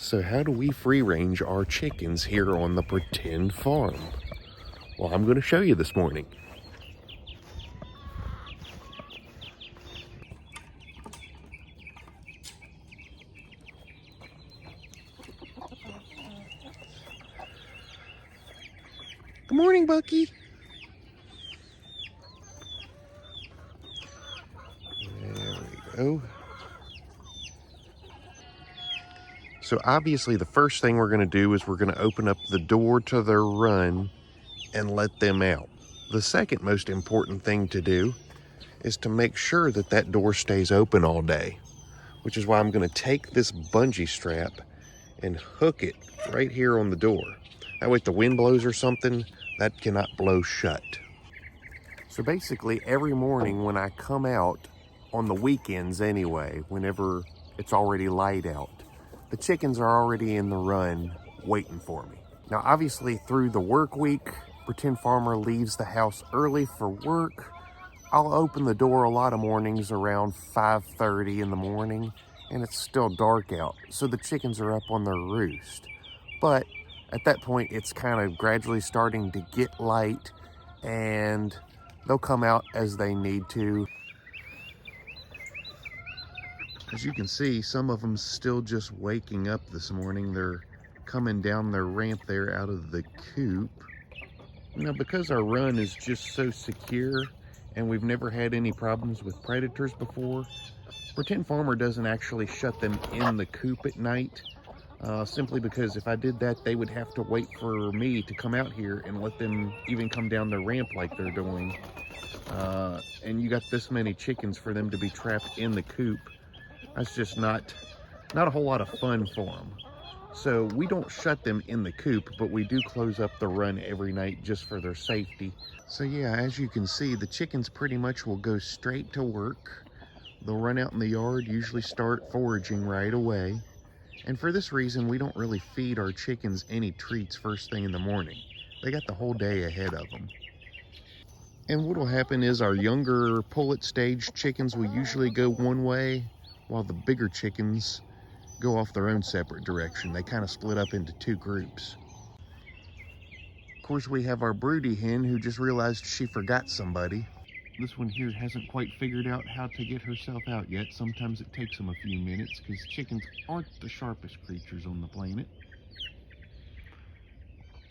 So how do we free range our chickens here on the pretend farm? Well, I'm going to show you this morning. Good morning, Bucky. There we go. So obviously the first thing we're going to do is we're going to open up the door to their run and let them out. The second most important thing to do is to make sure that that door stays open all day, which is why I'm going to take this bungee strap and hook it right here on the door. That way if the wind blows or something, that cannot blow shut. So basically every morning when I come out, on the weekends anyway, whenever it's already light out, the chickens are already in the run waiting for me. Now obviously through the work week, Pretend Farmer leaves the house early for work. I'll open the door a lot of mornings around 5:30 in the morning, and it's still dark out, so the chickens are up on their roost. But at that point, it's kind of gradually starting to get light, and they'll come out as they need to. As you can see, some of them still just waking up this morning. They're coming down their ramp there out of the coop. You know, because our run is just so secure and we've never had any problems with predators before, Pretend Farmer doesn't actually shut them in the coop at night, simply because if I did that, they would have to wait for me to come out here and let them even come down the ramp like they're doing. And you got this many chickens for them to be trapped in the coop. That's just not a whole lot of fun for them. So we don't shut them in the coop, but we do close up the run every night just for their safety. So yeah, as you can see, the chickens pretty much will go straight to work. They'll run out in the yard, usually start foraging right away. And for this reason, we don't really feed our chickens any treats first thing in the morning. They got the whole day ahead of them. And what'll happen is our younger pullet stage chickens will usually go one way, while the bigger chickens go off their own separate direction. They kind of split up into two groups. Of course, we have our broody hen who just realized she forgot somebody. This one here hasn't quite figured out how to get herself out yet. Sometimes it takes them a few minutes because chickens aren't the sharpest creatures on the planet.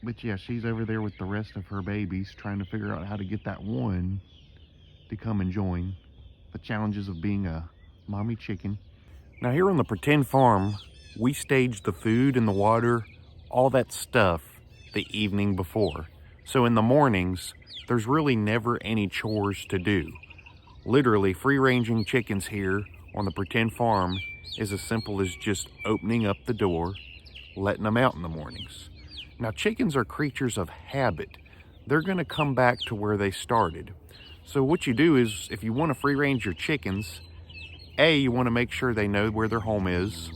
But yeah, she's over there with the rest of her babies trying to figure out how to get that one to come and join. The challenges of being a mommy chicken. Now here on the Pretend Farm, we stage the food and the water, all that stuff, the evening before. So in the mornings, there's really never any chores to do. Literally, free-ranging chickens here on the Pretend Farm is as simple as just opening up the door, letting them out in the mornings. Now chickens are creatures of habit. They're gonna come back to where they started. So what you do is, if you wanna free-range your chickens, you want to make sure they know where their home is.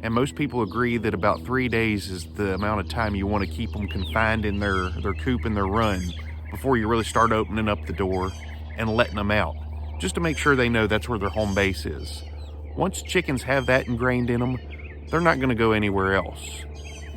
And most people agree that about 3 days is the amount of time you want to keep them confined in their coop and their run before you really start opening up the door and letting them out, just to make sure they know that's where their home base is. Once chickens have that ingrained in them, they're not going to go anywhere else.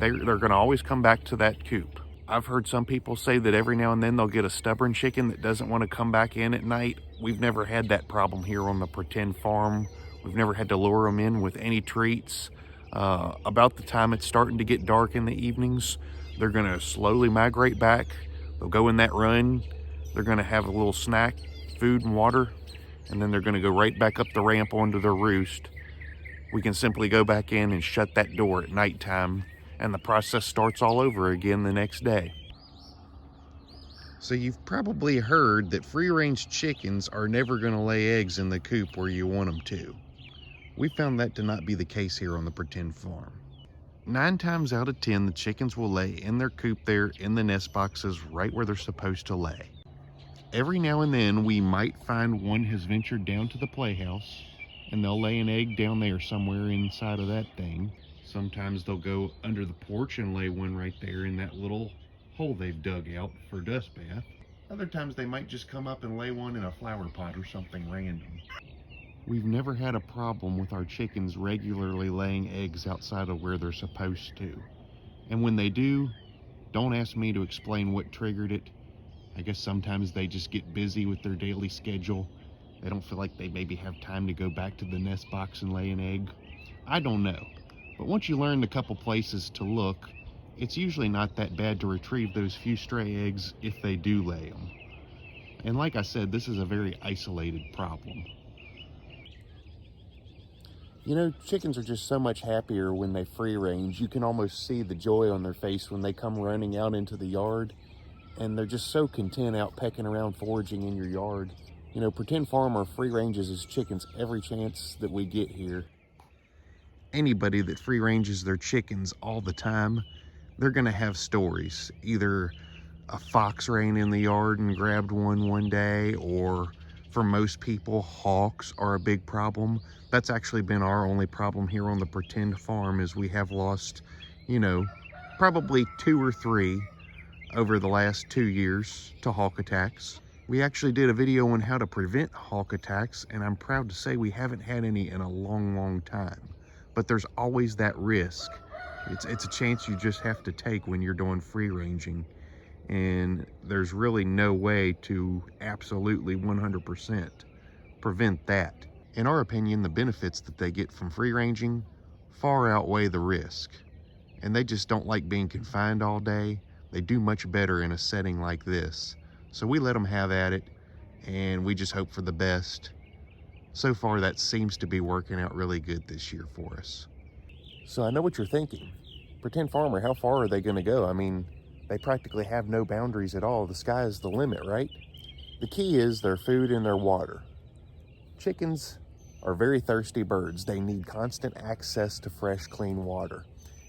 They're going to always come back to that coop. I've heard some people say that every now and then they'll get a stubborn chicken that doesn't want to come back in at night. We've never had that problem here on the Pretend Farm. We've never had to lure them in with any treats. About the time it's starting to get dark in the evenings, they're going to slowly migrate back. They'll go in that run. They're going to have a little snack, food and water, and then they're going to go right back up the ramp onto their roost. We can simply go back in and shut that door at nighttime, and the process starts all over again the next day. So you've probably heard that free-range chickens are never going to lay eggs in the coop where you want them to. We found that to not be the case here on the Pretend Farm. 9 times out of 10, the chickens will lay in their coop there in the nest boxes right where they're supposed to lay. Every now and then we might find one has ventured down to the playhouse and they'll lay an egg down there somewhere inside of that thing. Sometimes they'll go under the porch and lay one right there in that little hole they've dug out for dust bath. Other times they might just come up and lay one in a flower pot or something random. We've never had a problem with our chickens regularly laying eggs outside of where they're supposed to. And when they do, don't ask me to explain what triggered it. I guess sometimes they just get busy with their daily schedule. They don't feel like they maybe have time to go back to the nest box and lay an egg. I don't know. But once you learn a couple places to look, it's usually not that bad to retrieve those few stray eggs if they do lay them. And like I said, this is a very isolated problem. You know, chickens are just so much happier when they free range. You can almost see the joy on their face when they come running out into the yard. And they're just so content out pecking around foraging in your yard. You know, Pretend Farmer free ranges his chickens every chance that we get here. Anybody that free ranges their chickens all the time, they're gonna have stories. Either a fox ran in the yard and grabbed one day, or for most people, hawks are a big problem. That's actually been our only problem here on the Pretend Farm, is we have lost, you know, probably 2 or 3 over the last 2 years to hawk attacks. We actually did a video on how to prevent hawk attacks, and I'm proud to say we haven't had any in a long time. But there's always that risk. It's a chance you just have to take when you're doing free ranging, and there's really no way to absolutely 100% prevent that. In our opinion, the benefits that they get from free ranging far outweigh the risk, and they just don't like being confined all day. They do much better in a setting like this. So we let them have at it, and we just hope for the best. So far, that seems to be working out really good this year for us. So I know what you're thinking. Pretend Farmer, how far are they gonna go? I mean, they practically have no boundaries at all. The sky is the limit, right? The key is their food and their water. Chickens are very thirsty birds. They need constant access to fresh, clean water.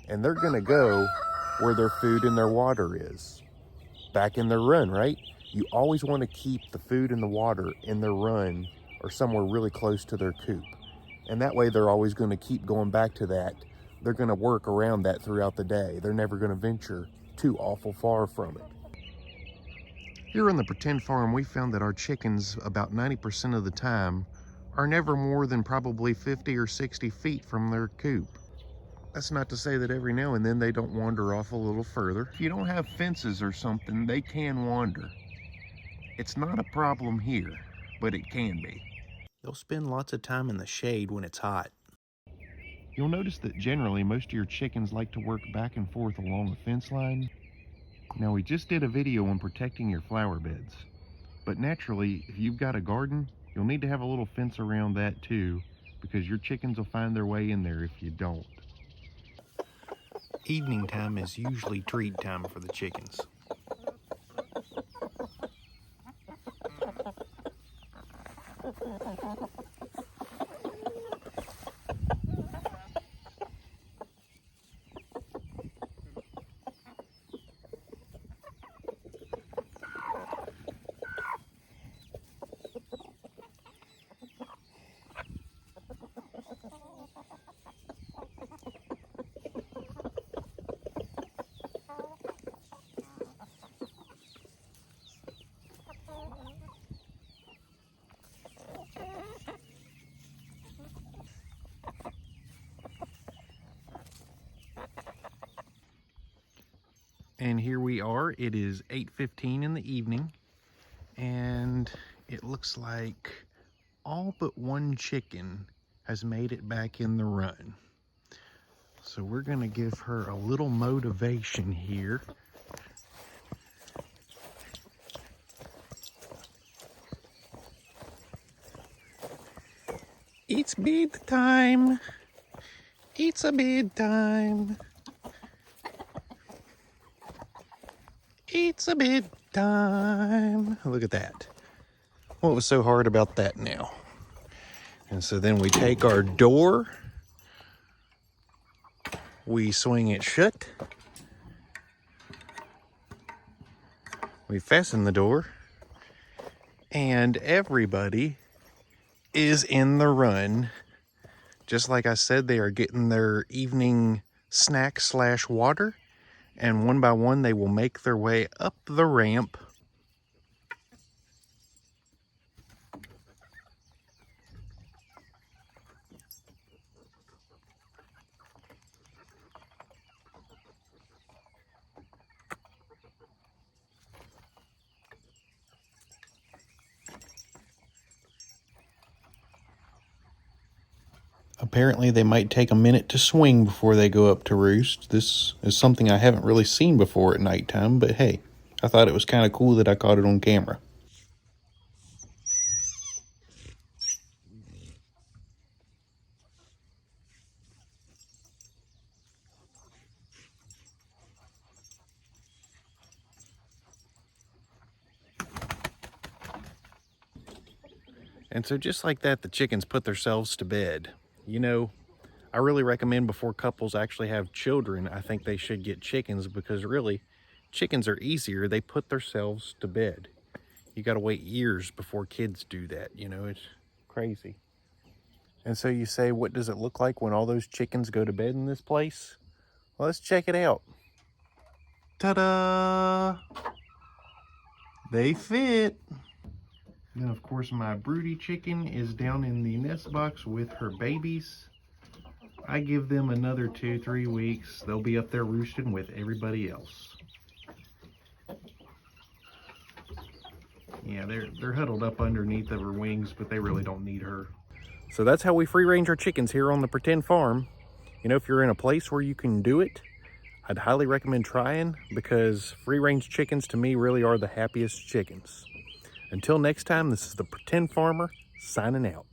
And they're gonna go where their food and their water is. Back in their run, right? You always want to keep the food and the water in their run or somewhere really close to their coop. And that way they're always going to keep going back to that. They're going to work around that throughout the day. They're never going to venture too awful far from it. Here on the Pretend Farm, we found that our chickens, about 90% of the time, are never more than probably 50 or 60 feet from their coop. That's not to say that every now and then they don't wander off a little further. If you don't have fences or something, they can wander. It's not a problem here, but it can be. They'll spend lots of time in the shade when it's hot. You'll notice that generally most of your chickens like to work back and forth along the fence line. Now, we just did a video on protecting your flower beds, but naturally, if you've got a garden, you'll need to have a little fence around that too, because your chickens will find their way in there if you don't. Evening time is usually treat time for the chickens. And here we are. It is 8:15 in the evening, and it looks like all but one chicken has made it back in the run. So we're gonna give her a little motivation here. It's bedtime. It's a bedtime. It's a bedtime. Look at that. What was so hard about that now? And so then we take our door, we swing it shut, we fasten the door, and everybody is in the run. Just like I said, they are getting their evening snack / water, and one by one they will make their way up the ramp Apparently they might take a minute to swing before they go up to roost. This is something I haven't really seen before at nighttime, but hey, I thought it was kind of cool that I caught it on camera. And so just like that, the chickens put themselves to bed. You know, I really recommend before couples actually have children, I think they should get chickens, because really, chickens are easier. They put themselves to bed. You got to wait years before kids do that. You know, it's crazy. And so you say, what does it look like when all those chickens go to bed in this place? Well, let's check it out. Ta-da! They fit. Then, of course, my broody chicken is down in the nest box with her babies. I give them another 2-3 weeks. They'll be up there roosting with everybody else. Yeah, they're huddled up underneath of her wings, but they really don't need her. So that's how we free range our chickens here on the Pretend Farm. You know, if you're in a place where you can do it, I'd highly recommend trying, because free range chickens to me really are the happiest chickens. Until next time, this is the Pretend Farmer signing out.